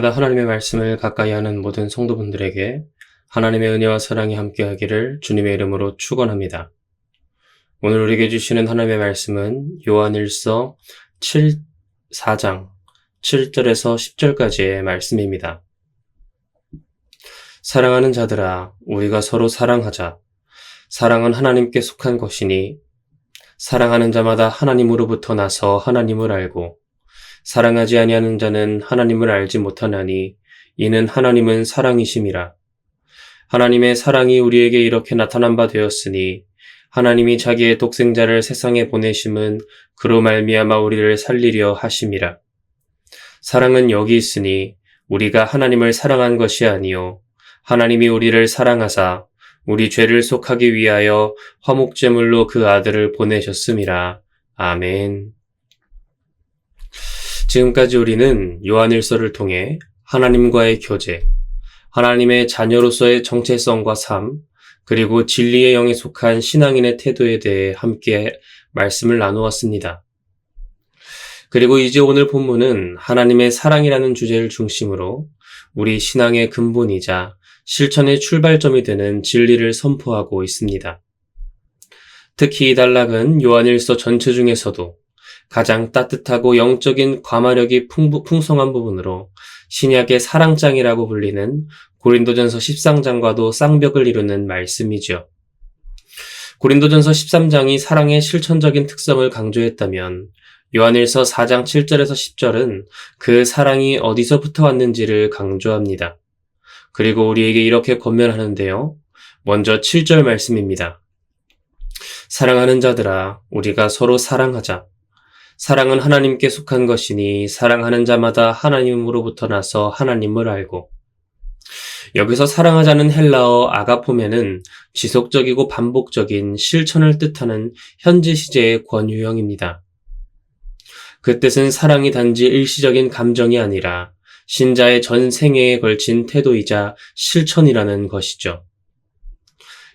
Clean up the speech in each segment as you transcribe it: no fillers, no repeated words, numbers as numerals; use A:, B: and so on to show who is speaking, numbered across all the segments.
A: 날마다 하나님의 말씀을 가까이 하는 모든 성도분들에게 하나님의 은혜와 사랑이 함께하기를 주님의 이름으로 축원합니다. 오늘 우리에게 주시는 하나님의 말씀은 요한일서 4장 7절에서 10절까지의 말씀입니다. 사랑하는 자들아, 우리가 서로 사랑하자. 사랑은 하나님께 속한 것이니 사랑하는 자마다 하나님으로부터 나서 하나님을 알고 사랑하지 아니하는 자는 하나님을 알지 못하나니 이는 하나님은 사랑이심이라. 하나님의 사랑이 우리에게 이렇게 나타난 바 되었으니 하나님이 자기의 독생자를 세상에 보내심은 그로 말미암아 우리를 살리려 하심이라. 사랑은 여기 있으니 우리가 하나님을 사랑한 것이 아니요 하나님이 우리를 사랑하사 우리 죄를 속하기 위하여 화목제물로 그 아들을 보내셨음이라. 아멘. 지금까지 우리는 요한일서를 통해 하나님과의 교제, 하나님의 자녀로서의 정체성과 삶, 그리고 진리의 영에 속한 신앙인의 태도에 대해 함께 말씀을 나누었습니다. 그리고 이제 오늘 본문은 하나님의 사랑이라는 주제를 중심으로 우리 신앙의 근본이자 실천의 출발점이 되는 진리를 선포하고 있습니다. 특히 이 단락은 요한일서 전체 중에서도 가장 따뜻하고 영적인 과마력이 풍성한 부분으로 신약의 사랑장이라고 불리는 고린도전서 13장과도 쌍벽을 이루는 말씀이죠. 고린도전서 13장이 사랑의 실천적인 특성을 강조했다면 요한일서 4장 7절에서 10절은 그 사랑이 어디서부터 왔는지를 강조합니다. 그리고 우리에게 이렇게 권면하는데요. 먼저 7절 말씀입니다. 사랑하는 자들아, 우리가 서로 사랑하자. 사랑은 하나님께 속한 것이니 사랑하는 자마다 하나님으로부터 나서 하나님을 알고. 여기서 사랑하자는 헬라어 아가포메는 지속적이고 반복적인 실천을 뜻하는 현재 시제의 권유형입니다. 그 뜻은 사랑이 단지 일시적인 감정이 아니라 신자의 전 생애에 걸친 태도이자 실천이라는 것이죠.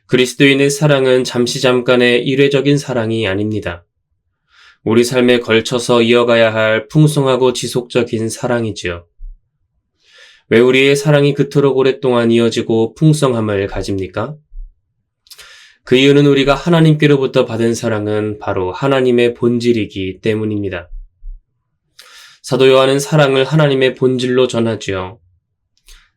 A: 그리스도인의 사랑은 잠깐의 일회적인 사랑이 아닙니다. 우리 삶에 걸쳐서 이어가야 할 풍성하고 지속적인 사랑이지요. 왜 우리의 사랑이 그토록 오랫동안 이어지고 풍성함을 가집니까? 그 이유는 우리가 하나님께로부터 받은 사랑은 바로 하나님의 본질이기 때문입니다. 사도 요한은 사랑을 하나님의 본질로 전하지요.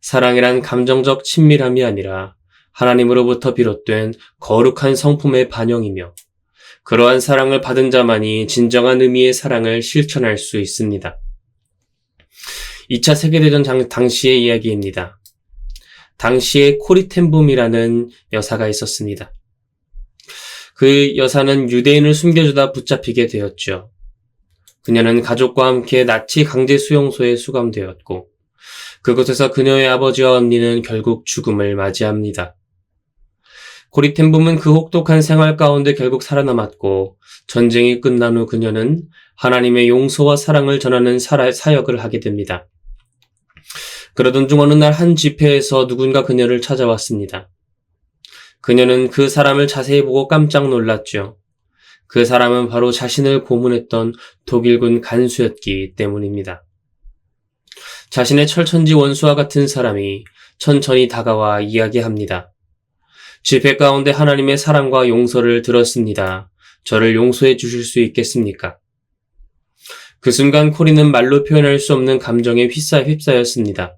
A: 사랑이란 감정적 친밀함이 아니라 하나님으로부터 비롯된 거룩한 성품의 반영이며 그러한 사랑을 받은 자만이 진정한 의미의 사랑을 실천할 수 있습니다. 2차 세계대전 당시의 이야기입니다. 당시에 코리 텐붐이라는 여사가 있었습니다. 그 여사는 유대인을 숨겨주다 붙잡히게 되었죠. 그녀는 가족과 함께 나치 강제 수용소에 수감되었고 그곳에서 그녀의 아버지와 언니는 결국 죽음을 맞이합니다. 코리 텐붐은 그 혹독한 생활 가운데 결국 살아남았고 전쟁이 끝난 후 그녀는 하나님의 용서와 사랑을 전하는 사역을 하게 됩니다. 그러던 중 어느 날 한 집회에서 누군가 그녀를 찾아왔습니다. 그녀는 그 사람을 자세히 보고 깜짝 놀랐죠. 그 사람은 바로 자신을 고문했던 독일군 간수였기 때문입니다. 자신의 철천지 원수와 같은 사람이 천천히 다가와 이야기합니다. 집회 가운데 하나님의 사랑과 용서를 들었습니다. 저를 용서해 주실 수 있겠습니까? 그 순간 코리는 말로 표현할 수 없는 감정에 휩싸였습니다.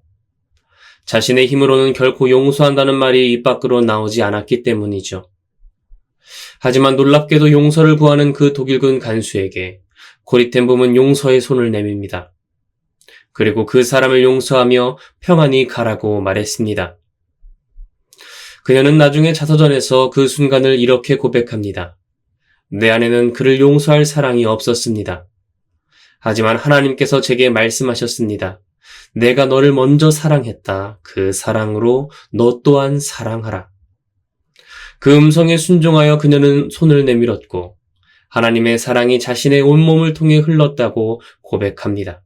A: 자신의 힘으로는 결코 용서한다는 말이 입 밖으로 나오지 않았기 때문이죠. 하지만 놀랍게도 용서를 구하는 그 독일군 간수에게 코리 텐붐은 용서의 손을 내밉니다. 그리고 그 사람을 용서하며 평안히 가라고 말했습니다. 그녀는 나중에 자서전에서 그 순간을 이렇게 고백합니다. 내 안에는 그를 용서할 사랑이 없었습니다. 하지만 하나님께서 제게 말씀하셨습니다. 내가 너를 먼저 사랑했다. 그 사랑으로 너 또한 사랑하라. 그 음성에 순종하여 그녀는 손을 내밀었고 하나님의 사랑이 자신의 온몸을 통해 흘렀다고 고백합니다.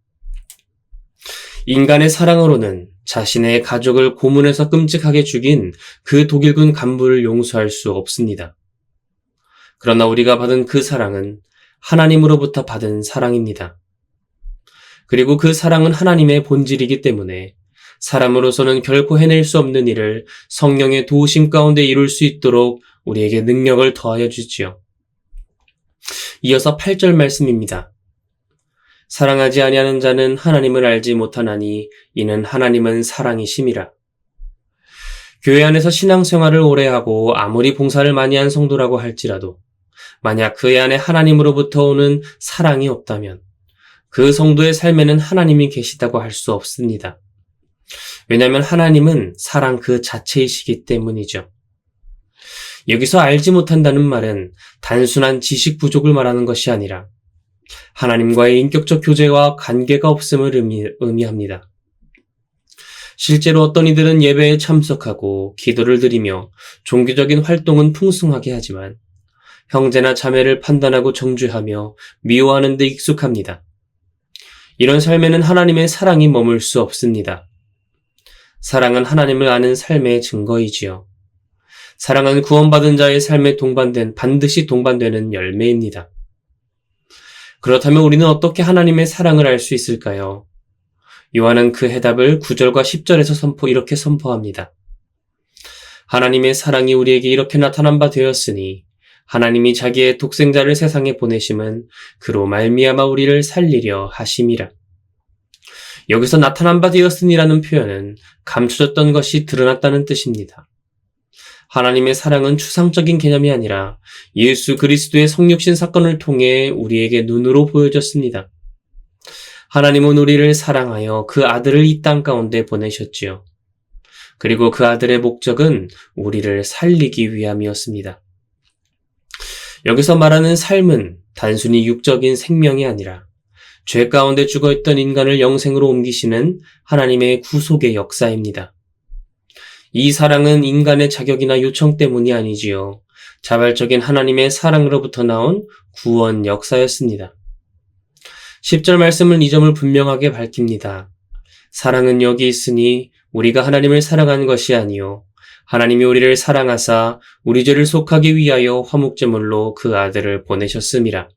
A: 인간의 사랑으로는 자신의 가족을 고문해서 끔찍하게 죽인 그 독일군 간부를 용서할 수 없습니다. 그러나 우리가 받은 그 사랑은 하나님으로부터 받은 사랑입니다. 그리고 그 사랑은 하나님의 본질이기 때문에 사람으로서는 결코 해낼 수 없는 일을 성령의 도우심 가운데 이룰 수 있도록 우리에게 능력을 더하여 주지요. 이어서 8절 말씀입니다. 사랑하지 아니하는 자는 하나님을 알지 못하나니 이는 하나님은 사랑이심이라. 교회 안에서 신앙생활을 오래 하고 아무리 봉사를 많이 한 성도라고 할지라도 만약 그의 안에 하나님으로부터 오는 사랑이 없다면 그 성도의 삶에는 하나님이 계시다고 할 수 없습니다. 왜냐하면 하나님은 사랑 그 자체이시기 때문이죠. 여기서 알지 못한다는 말은 단순한 지식 부족을 말하는 것이 아니라 하나님과의 인격적 교제와 관계가 없음을 의미합니다. 실제로 어떤 이들은 예배에 참석하고 기도를 드리며 종교적인 활동은 풍성하게 하지만 형제나 자매를 판단하고 정죄하며 미워하는 데 익숙합니다. 이런 삶에는 하나님의 사랑이 머물 수 없습니다. 사랑은 하나님을 아는 삶의 증거이지요. 사랑은 구원받은 자의 삶에 반드시 동반되는 열매입니다. 그렇다면 우리는 어떻게 하나님의 사랑을 알 수 있을까요? 요한은 그 해답을 9절과 10절에서 이렇게 선포합니다. 하나님의 사랑이 우리에게 이렇게 나타난 바 되었으니 하나님이 자기의 독생자를 세상에 보내심은 그로 말미암아 우리를 살리려 하심이라. 여기서 나타난 바 되었으니라는 표현은 감춰졌던 것이 드러났다는 뜻입니다. 하나님의 사랑은 추상적인 개념이 아니라 예수 그리스도의 성육신 사건을 통해 우리에게 눈으로 보여졌습니다. 하나님은 우리를 사랑하여 그 아들을 이 땅 가운데 보내셨지요. 그리고 그 아들의 목적은 우리를 살리기 위함이었습니다. 여기서 말하는 삶은 단순히 육적인 생명이 아니라 죄 가운데 죽어있던 인간을 영생으로 옮기시는 하나님의 구속의 역사입니다. 이 사랑은 인간의 자격이나 요청 때문이 아니지요. 자발적인 하나님의 사랑으로부터 나온 구원 역사였습니다. 10절 말씀은 이 점을 분명하게 밝힙니다. 사랑은 여기 있으니 우리가 하나님을 사랑한 것이 아니요 하나님이 우리를 사랑하사 우리 죄를 속하기 위하여 화목제물로 그 아들을 보내셨음이라.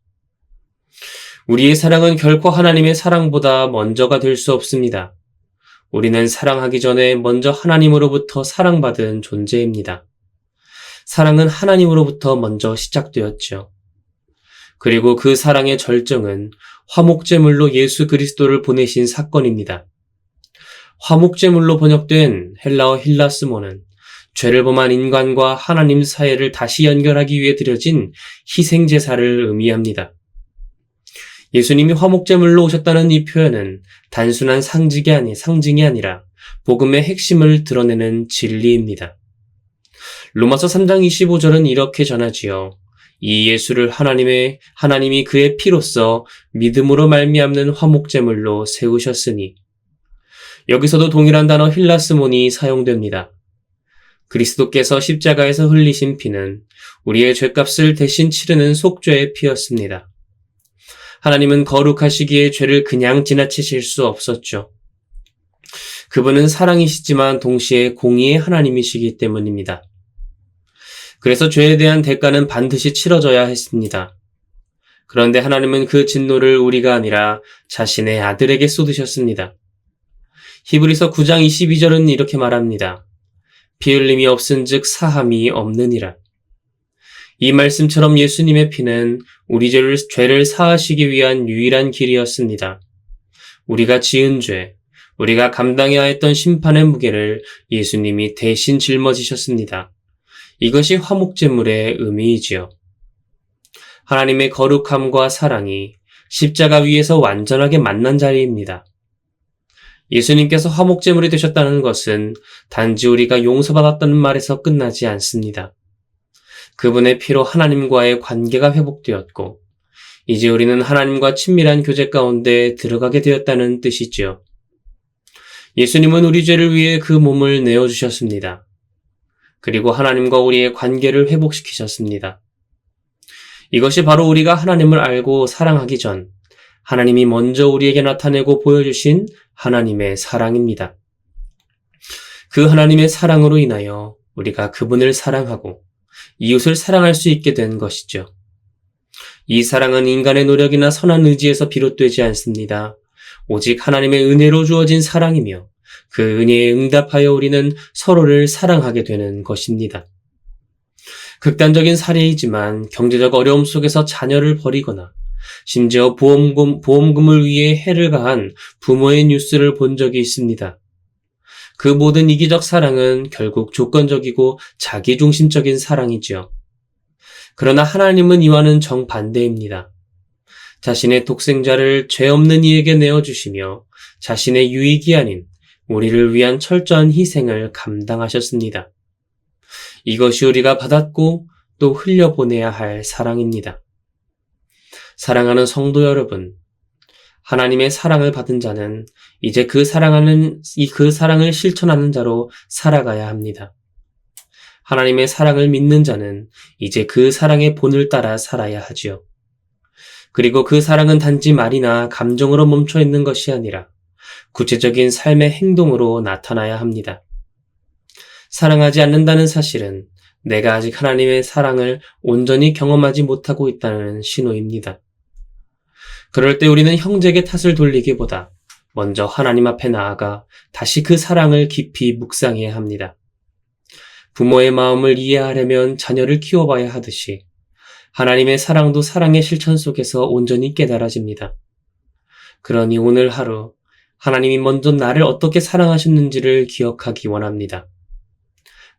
A: 우리의 사랑은 결코 하나님의 사랑보다 먼저가 될 수 없습니다. 우리는 사랑하기 전에 먼저 하나님으로부터 사랑받은 존재입니다. 사랑은 하나님으로부터 먼저 시작되었죠. 그리고 그 사랑의 절정은 화목제물로 예수 그리스도를 보내신 사건입니다. 화목제물로 번역된 헬라어 힐라스모는 죄를 범한 인간과 하나님 사이를 다시 연결하기 위해 드려진 희생제사를 의미합니다. 예수님이 화목제물로 오셨다는 이 표현은 단순한 상징이 아니라 복음의 핵심을 드러내는 진리입니다. 로마서 3장 25절은 이렇게 전하지요. 이 예수를 하나님이 그의 피로써 믿음으로 말미암는 화목제물로 세우셨으니. 여기서도 동일한 단어 힐라스몬이 사용됩니다. 그리스도께서 십자가에서 흘리신 피는 우리의 죄값을 대신 치르는 속죄의 피였습니다. 하나님은 거룩하시기에 죄를 그냥 지나치실 수 없었죠. 그분은 사랑이시지만 동시에 공의의 하나님이시기 때문입니다. 그래서 죄에 대한 대가는 반드시 치러져야 했습니다. 그런데 하나님은 그 진노를 우리가 아니라 자신의 아들에게 쏟으셨습니다. 히브리서 9장 22절은 이렇게 말합니다. 피 흘림이 없은즉 사함이 없느니라. 이 말씀처럼 예수님의 피는 우리 죄를 사하시기 위한 유일한 길이었습니다. 우리가 지은 죄, 우리가 감당해야 했던 심판의 무게를 예수님이 대신 짊어지셨습니다. 이것이 화목제물의 의미이지요. 하나님의 거룩함과 사랑이 십자가 위에서 완전하게 만난 자리입니다. 예수님께서 화목제물이 되셨다는 것은 단지 우리가 용서받았다는 말에서 끝나지 않습니다. 그분의 피로 하나님과의 관계가 회복되었고 이제 우리는 하나님과 친밀한 교제 가운데 들어가게 되었다는 뜻이지요. 예수님은 우리 죄를 위해 그 몸을 내어주셨습니다. 그리고 하나님과 우리의 관계를 회복시키셨습니다. 이것이 바로 우리가 하나님을 알고 사랑하기 전 하나님이 먼저 우리에게 나타내고 보여주신 하나님의 사랑입니다. 그 하나님의 사랑으로 인하여 우리가 그분을 사랑하고 이웃을 사랑할 수 있게 된 것이죠. 이 사랑은 인간의 노력이나 선한 의지에서 비롯되지 않습니다. 오직 하나님의 은혜로 주어진 사랑이며 그 은혜에 응답하여 우리는 서로를 사랑하게 되는 것입니다. 극단적인 사례이지만 경제적 어려움 속에서 자녀를 버리거나 심지어 보험금을 위해 해를 가한 부모의 뉴스를 본 적이 있습니다. 그 모든 이기적 사랑은 결국 조건적이고 자기중심적인 사랑이지요. 그러나 하나님은 이와는 정반대입니다. 자신의 독생자를 죄 없는 이에게 내어주시며 자신의 유익이 아닌 우리를 위한 철저한 희생을 감당하셨습니다. 이것이 우리가 받았고 또 흘려보내야 할 사랑입니다. 사랑하는 성도 여러분, 하나님의 사랑을 받은 자는 이제 그 사랑을 실천하는 자로 살아가야 합니다. 하나님의 사랑을 믿는 자는 이제 그 사랑의 본을 따라 살아야 하지요. 그리고 그 사랑은 단지 말이나 감정으로 멈춰 있는 것이 아니라 구체적인 삶의 행동으로 나타나야 합니다. 사랑하지 않는다는 사실은 내가 아직 하나님의 사랑을 온전히 경험하지 못하고 있다는 신호입니다. 그럴 때 우리는 형제에게 탓을 돌리기보다 먼저 하나님 앞에 나아가 다시 그 사랑을 깊이 묵상해야 합니다. 부모의 마음을 이해하려면 자녀를 키워봐야 하듯이 하나님의 사랑도 사랑의 실천 속에서 온전히 깨달아집니다. 그러니 오늘 하루 하나님이 먼저 나를 어떻게 사랑하셨는지를 기억하기 원합니다.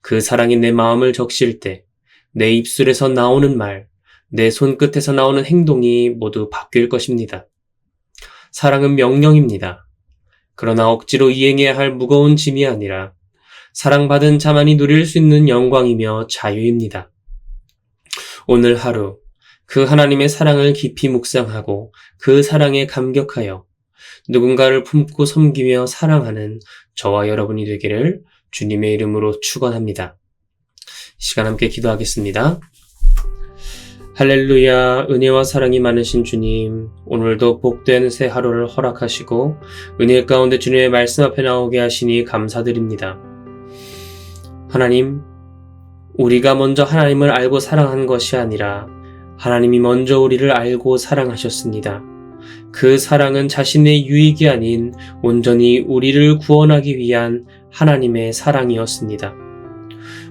A: 그 사랑이 내 마음을 적실 때 내 입술에서 나오는 말, 내 손끝에서 나오는 행동이 모두 바뀔 것입니다. 사랑은 명령입니다. 그러나 억지로 이행해야 할 무거운 짐이 아니라 사랑받은 자만이 누릴 수 있는 영광이며 자유입니다. 오늘 하루 그 하나님의 사랑을 깊이 묵상하고 그 사랑에 감격하여 누군가를 품고 섬기며 사랑하는 저와 여러분이 되기를 주님의 이름으로 축원합니다. 시간 함께 기도하겠습니다. 할렐루야, 은혜와 사랑이 많으신 주님, 오늘도 복된 새 하루를 허락하시고 은혜 가운데 주님의 말씀 앞에 나오게 하시니 감사드립니다. 하나님, 우리가 먼저 하나님을 알고 사랑한 것이 아니라 하나님이 먼저 우리를 알고 사랑하셨습니다. 그 사랑은 자신의 유익이 아닌 온전히 우리를 구원하기 위한 하나님의 사랑이었습니다.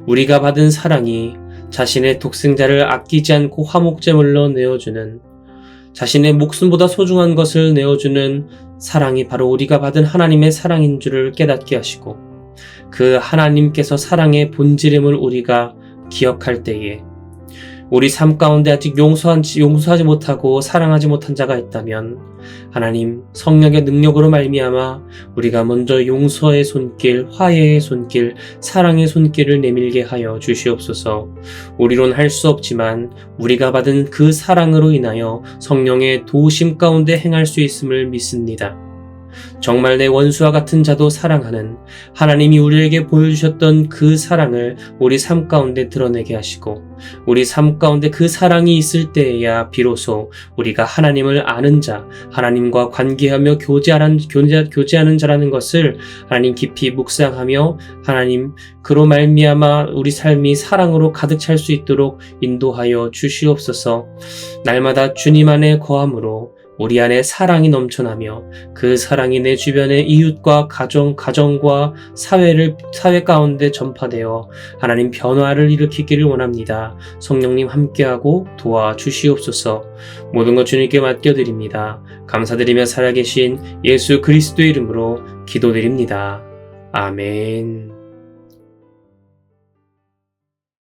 A: 우리가 받은 사랑이 자신의 독생자를 아끼지 않고 화목제물로 내어주는, 자신의 목숨보다 소중한 것을 내어주는 사랑이 바로 우리가 받은 하나님의 사랑인 줄을 깨닫게 하시고, 그 하나님께서 사랑의 본질임을 우리가 기억할 때에 우리 삶 가운데 아직 용서하지 못하고 사랑하지 못한 자가 있다면 하나님 성령의 능력으로 말미암아 우리가 먼저 용서의 손길, 화해의 손길, 사랑의 손길을 내밀게 하여 주시옵소서. 우리론 할 수 없지만 우리가 받은 그 사랑으로 인하여 성령의 도우심 가운데 행할 수 있음을 믿습니다. 정말 내 원수와 같은 자도 사랑하는 하나님이 우리에게 보여주셨던 그 사랑을 우리 삶 가운데 드러내게 하시고, 우리 삶 가운데 그 사랑이 있을 때에야 비로소 우리가 하나님을 아는 자, 하나님과 관계하며 교제하는 자라는 것을 하나님 깊이 묵상하며 하나님 그로 말미암아 우리 삶이 사랑으로 가득 찰 수 있도록 인도하여 주시옵소서. 날마다 주님 안에 거함으로 우리 안에 사랑이 넘쳐나며 그 사랑이 내 주변의 이웃과 가정과 사회 가운데 전파되어 하나님 변화를 일으키기를 원합니다. 성령님 함께하고 도와주시옵소서. 모든 것 주님께 맡겨드립니다. 감사드리며 살아계신 예수 그리스도의 이름으로 기도드립니다. 아멘.